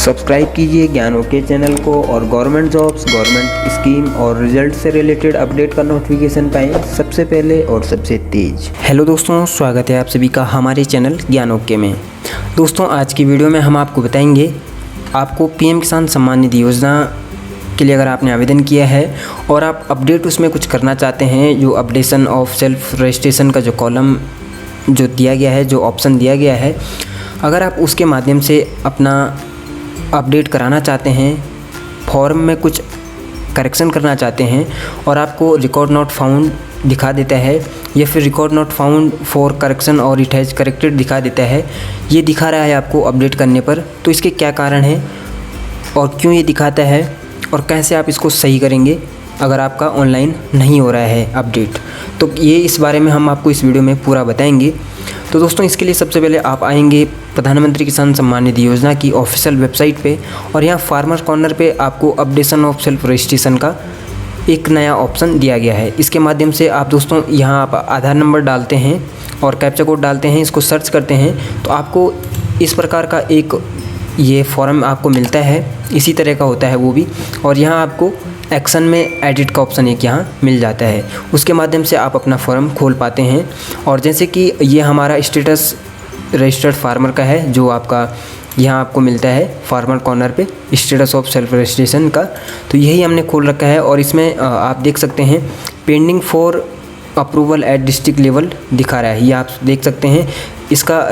Subscribe कीजिए ज्ञान okay channel को और गवर्नमेंट जॉब्स, गवर्नमेंट स्कीम और रिजल्ट से रिलेटेड अपडेट का नोटिफिकेशन पाएं सबसे पहले और सबसे तेज। हेलो दोस्तों, स्वागत है आप सभी का हमारे चैनल ज्ञान ओके में। दोस्तों, आज की वीडियो में हम आपको बताएंगे आपको पीएम किसान सम्मान निधि योजना के लिए अगर आपने आवेदन किया है और आप अपडेट उसमें कुछ करना चाहते हैं, जो अपडेशन ऑफ सेल्फ रजिस्ट्रेशन का जो कॉलम जो दिया गया है, जो ऑप्शन दिया गया है, अगर आप उसके माध्यम से अपना अपडेट कराना चाहते हैं, फॉर्म में कुछ करेक्शन करना चाहते हैं और आपको रिकॉर्ड नॉट फाउंड दिखा देता है या फिर record not found for correction और इट हैज़ करेक्टेड दिखा देता है, ये दिखा रहा है आपको अपडेट करने पर, तो इसके क्या कारण है और क्यों ये दिखाता है और कैसे आप इसको सही करेंगे अगर आपका ऑनलाइन नहीं हो रहा है अपडेट, तो ये इस बारे में हम आपको इस वीडियो में पूरा बताएंगे। तो दोस्तों, इसके लिए सबसे पहले आप आएंगे प्रधानमंत्री किसान सम्मान निधि योजना की ऑफिशियल वेबसाइट पे और यहाँ फार्मर कॉर्नर पे आपको अपडेशन ऑफ सेल्फ रजिस्ट्रेशन का एक नया ऑप्शन दिया गया है। इसके माध्यम से आप दोस्तों यहाँ आप आधार नंबर डालते हैं और कैप्चा कोड डालते हैं, इसको सर्च करते हैं तो आपको इस प्रकार का एक ये फॉर्म आपको मिलता है, इसी तरह का होता है वो भी, और यहाँ आपको एक्शन में एडिट का ऑप्शन एक यहाँ मिल जाता है। उसके माध्यम से आप अपना फॉर्म खोल पाते हैं और जैसे कि ये हमारा स्टेटस रजिस्टर्ड फार्मर का है, जो आपका यहाँ आपको मिलता है फार्मर कॉर्नर पे स्टेटस ऑफ सेल्फ रजिस्ट्रेशन का, तो यही हमने खोल रखा है और इसमें आप देख सकते हैं pending for approval at district level दिखा रहा है, ये आप देख सकते हैं। इसका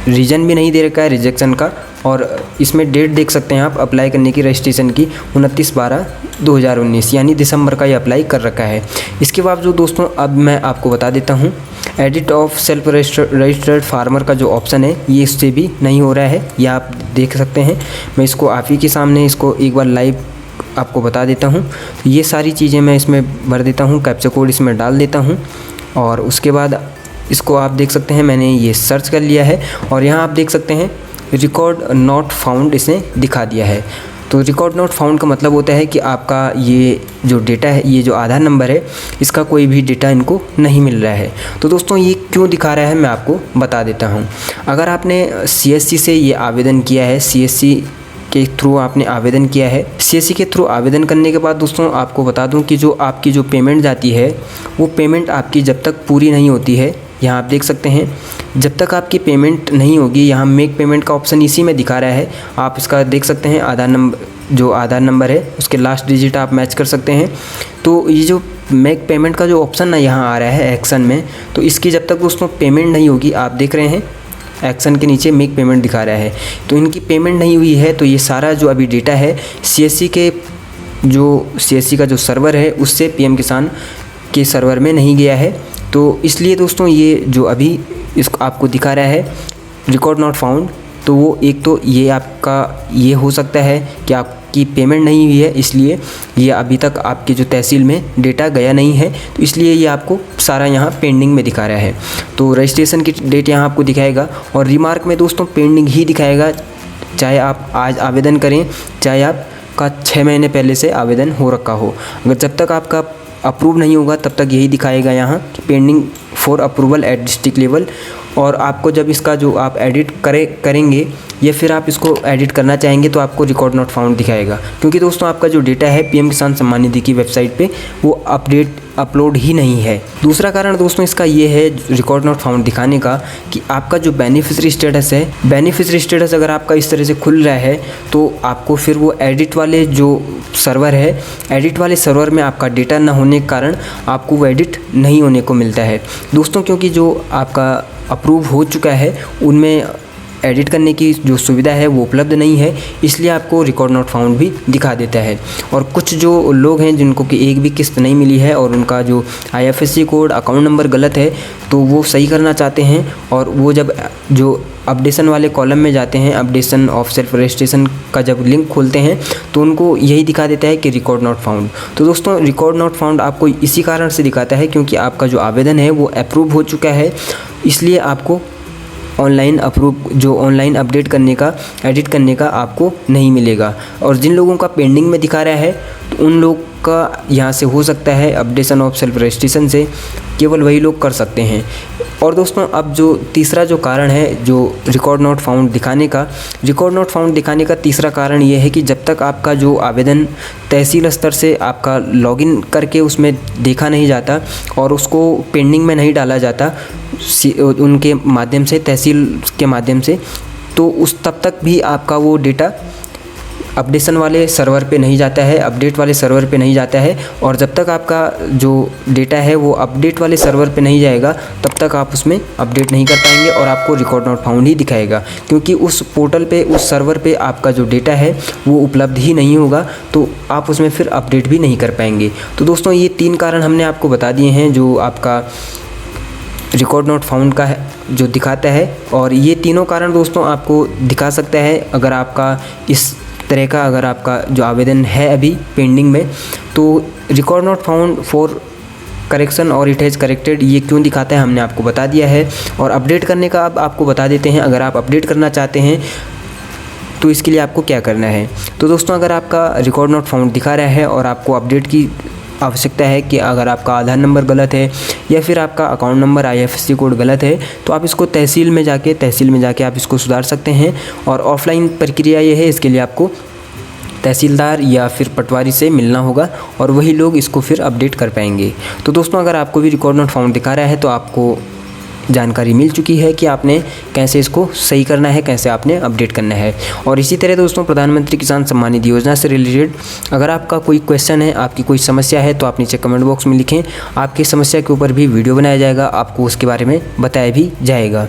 रीज़न भी नहीं दे रखा है रिजेक्शन का, और इसमें डेट देख सकते हैं आप अप्लाई करने की रजिस्ट्रेशन की 29/12/2019 यानी दिसंबर का ये अप्लाई कर रखा है। इसके बावजूद दोस्तों अब मैं आपको बता देता हूँ edit of self registered farmer का जो ऑप्शन है ये इससे भी नहीं हो रहा है, ये आप देख सकते हैं। मैं इसको आप ही के सामने इसको एक बार लाइव आपको बता देता हूँ। ये सारी चीज़ें मैं इसमें भर देता हूँ, कैप्चा कोड इसमें डाल देता हूँ और उसके बाद इसको आप देख सकते हैं मैंने ये सर्च कर लिया है और यहाँ आप देख सकते हैं रिकॉर्ड नॉट फाउंड इसने दिखा दिया है। तो रिकॉर्ड नॉट फाउंड का मतलब होता है कि आपका ये जो डेटा है, ये जो आधार नंबर है, इसका कोई भी डेटा इनको नहीं मिल रहा है। तो दोस्तों ये क्यों दिखा रहा है मैं आपको बता देता हूँ। अगर आपने CSC से ये आवेदन किया है, CSC के थ्रू आपने आवेदन किया है, CSC के थ्रू आवेदन करने के बाद दोस्तों आपको बता दूं कि जो आपकी जो पेमेंट जाती है वो पेमेंट आपकी जब तक पूरी नहीं होती है, यहाँ आप देख सकते हैं जब तक आपकी पेमेंट नहीं होगी, यहाँ मेक पेमेंट का ऑप्शन इसी में दिखा रहा है। आप इसका देख सकते हैं आधार नंबर, जो आधार नंबर है उसके लास्ट डिजिट आप मैच कर सकते हैं। तो ये जो मेक पेमेंट का जो ऑप्शन ना यहाँ आ रहा है एक्शन में, तो इसकी जब तक दोस्तों पेमेंट नहीं होगी, आप देख रहे हैं एक्शन के नीचे मेक पेमेंट दिखा रहा है, तो इनकी पेमेंट नहीं हुई है। तो ये सारा जो अभी डेटा है CSC का जो सर्वर है उससे PM किसान के सर्वर में नहीं गया है, तो इसलिए दोस्तों ये जो अभी इसको आपको दिखा रहा है रिकॉर्ड नॉट फाउंड, तो वो एक तो ये आपका ये हो सकता है कि आपकी पेमेंट नहीं हुई है, इसलिए ये अभी तक आपकी जो तहसील में डेटा गया नहीं है, तो इसलिए ये आपको सारा यहाँ पेंडिंग में दिखा रहा है। तो रजिस्ट्रेशन की डेट यहाँ आपको दिखाएगा और रिमार्क में दोस्तों पेंडिंग ही दिखाएगा, चाहे आप आज आवेदन करें, चाहे आपका 6 महीने पहले से आवेदन हो रखा हो। अगर जब तक आपका अप्रूव नहीं होगा तब तक यही दिखाएगा यहाँ pending for approval at district level. और आपको जब इसका जो आप एडिट करेंगे या फिर आप इसको एडिट करना चाहेंगे तो आपको रिकॉर्ड नॉट फाउंड दिखाएगा, क्योंकि दोस्तों आपका जो डेटा है PM किसान सम्मान निधि की वेबसाइट पे वो अपलोड ही नहीं है। दूसरा कारण दोस्तों इसका ये है रिकॉर्ड नॉट फाउंड दिखाने का कि आपका जो बेनिफिशियरी स्टेटस है, बेनिफिशियरी स्टेटस अगर आपका इस तरह से खुल रहा है तो आपको फिर वो एडिट वाले जो सर्वर है, एडिट वाले सर्वर में आपका डेटा ना होने के कारण आपको वो एडिट नहीं होने को मिलता है दोस्तों, क्योंकि जो आपका अप्रूव हो चुका है उनमें एडिट करने की जो सुविधा है वो उपलब्ध नहीं है, इसलिए आपको रिकॉर्ड नॉट फाउंड भी दिखा देता है। और कुछ जो लोग हैं जिनको कि एक भी किस्त नहीं मिली है और उनका जो IFSC कोड, अकाउंट नंबर गलत है, तो वो सही करना चाहते हैं और वो जब जो अपडेशन वाले कॉलम में जाते हैं, अपडेशन ऑफ सेल्फ रजिस्ट्रेशन का जब लिंक खोलते हैं तो उनको यही दिखा देता है कि रिकॉर्ड नॉट फाउंड। तो दोस्तों रिकॉर्ड नॉट फाउंड आपको इसी कारण से दिखाता है क्योंकि आपका जो आवेदन है वो अप्रूव हो चुका है, इसलिए आपको ऑनलाइन ऑनलाइन अपडेट करने का, एडिट करने का आपको नहीं मिलेगा। और जिन लोगों का पेंडिंग में दिखा रहा है तो उन लोग का यहाँ से हो सकता है अपडेशन ऑफ सेल्फ रजिस्ट्रेशन से केवल वही लोग कर सकते हैं। और दोस्तों अब जो तीसरा जो कारण है जो रिकॉर्ड नॉट फाउंड दिखाने का तीसरा कारण ये है कि जब तक आपका जो आवेदन तहसील स्तर से आपका लॉगिन करके उसमें देखा नहीं जाता और उसको पेंडिंग में नहीं डाला जाता उनके माध्यम से, तहसील के माध्यम से, तो उस तब तक भी आपका वो डेटा अपडेशन वाले सर्वर पे नहीं जाता है, अपडेट वाले सर्वर पे नहीं जाता है। और जब तक आपका जो डेटा है वो अपडेट वाले सर्वर पे नहीं जाएगा तब तक आप उसमें अपडेट नहीं कर पाएंगे और आपको रिकॉर्ड नॉट फाउंड ही दिखाएगा, क्योंकि उस पोर्टल पे, उस सर्वर पे आपका जो डेटा है वो उपलब्ध ही नहीं होगा, तो आप उसमें फिर अपडेट भी नहीं कर पाएंगे। तो दोस्तों ये 3 कारण हमने आपको बता दिए हैं जो आपका रिकॉर्ड नॉट फाउंड का है जो दिखाता है, और ये तीनों कारण दोस्तों आपको दिखा सकता है अगर आपका इस तरह का अगर आपका जो आवेदन है अभी पेंडिंग में, तो record not found for correction और इट हैज़ करेक्टेड ये क्यों दिखाता है हमने आपको बता दिया है। और अपडेट करने का अब आपको बता देते हैं, अगर आप अपडेट करना चाहते हैं तो इसके लिए आपको क्या करना है। तो दोस्तों अगर आपका रिकॉर्ड नॉट फाउंड दिखा रहा है और आपको अपडेट की आवश्यकता है कि अगर आपका आधार नंबर गलत है या फिर आपका अकाउंट नंबर IFSC कोड गलत है, तो आप इसको तहसील में जाके आप इसको सुधार सकते हैं। और ऑफलाइन प्रक्रिया ये है, इसके लिए आपको तहसीलदार या फिर पटवारी से मिलना होगा और वही लोग इसको फिर अपडेट कर पाएंगे। तो दोस्तों अगर आपको भी रिकॉर्ड नॉट फाउंड दिखा रहा है तो आपको जानकारी मिल चुकी है कि आपने कैसे इसको सही करना है, कैसे आपने अपडेट करना है। और इसी तरह दोस्तों प्रधानमंत्री किसान सम्मान निधि योजना से रिलेटेड अगर आपका कोई क्वेश्चन है, आपकी कोई समस्या है, तो आप नीचे कमेंट बॉक्स में लिखें, आपकी समस्या के ऊपर भी वीडियो बनाया जाएगा, आपको उसके बारे में बताया भी जाएगा।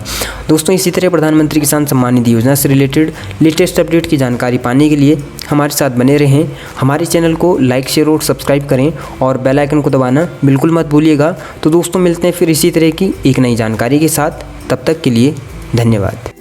दोस्तों इसी तरह प्रधानमंत्री किसान सम्मान निधि योजना से रिलेटेड लेटेस्ट अपडेट की जानकारी पाने के लिए हमारे साथ बने रहें। हमारे चैनल को लाइक, शेयर और सब्सक्राइब करें और बेल आइकन को दबाना बिल्कुल मत भूलिएगा। तो दोस्तों मिलते हैं फिर इसी तरह की एक नई जानकारी के साथ, तब तक के लिए धन्यवाद।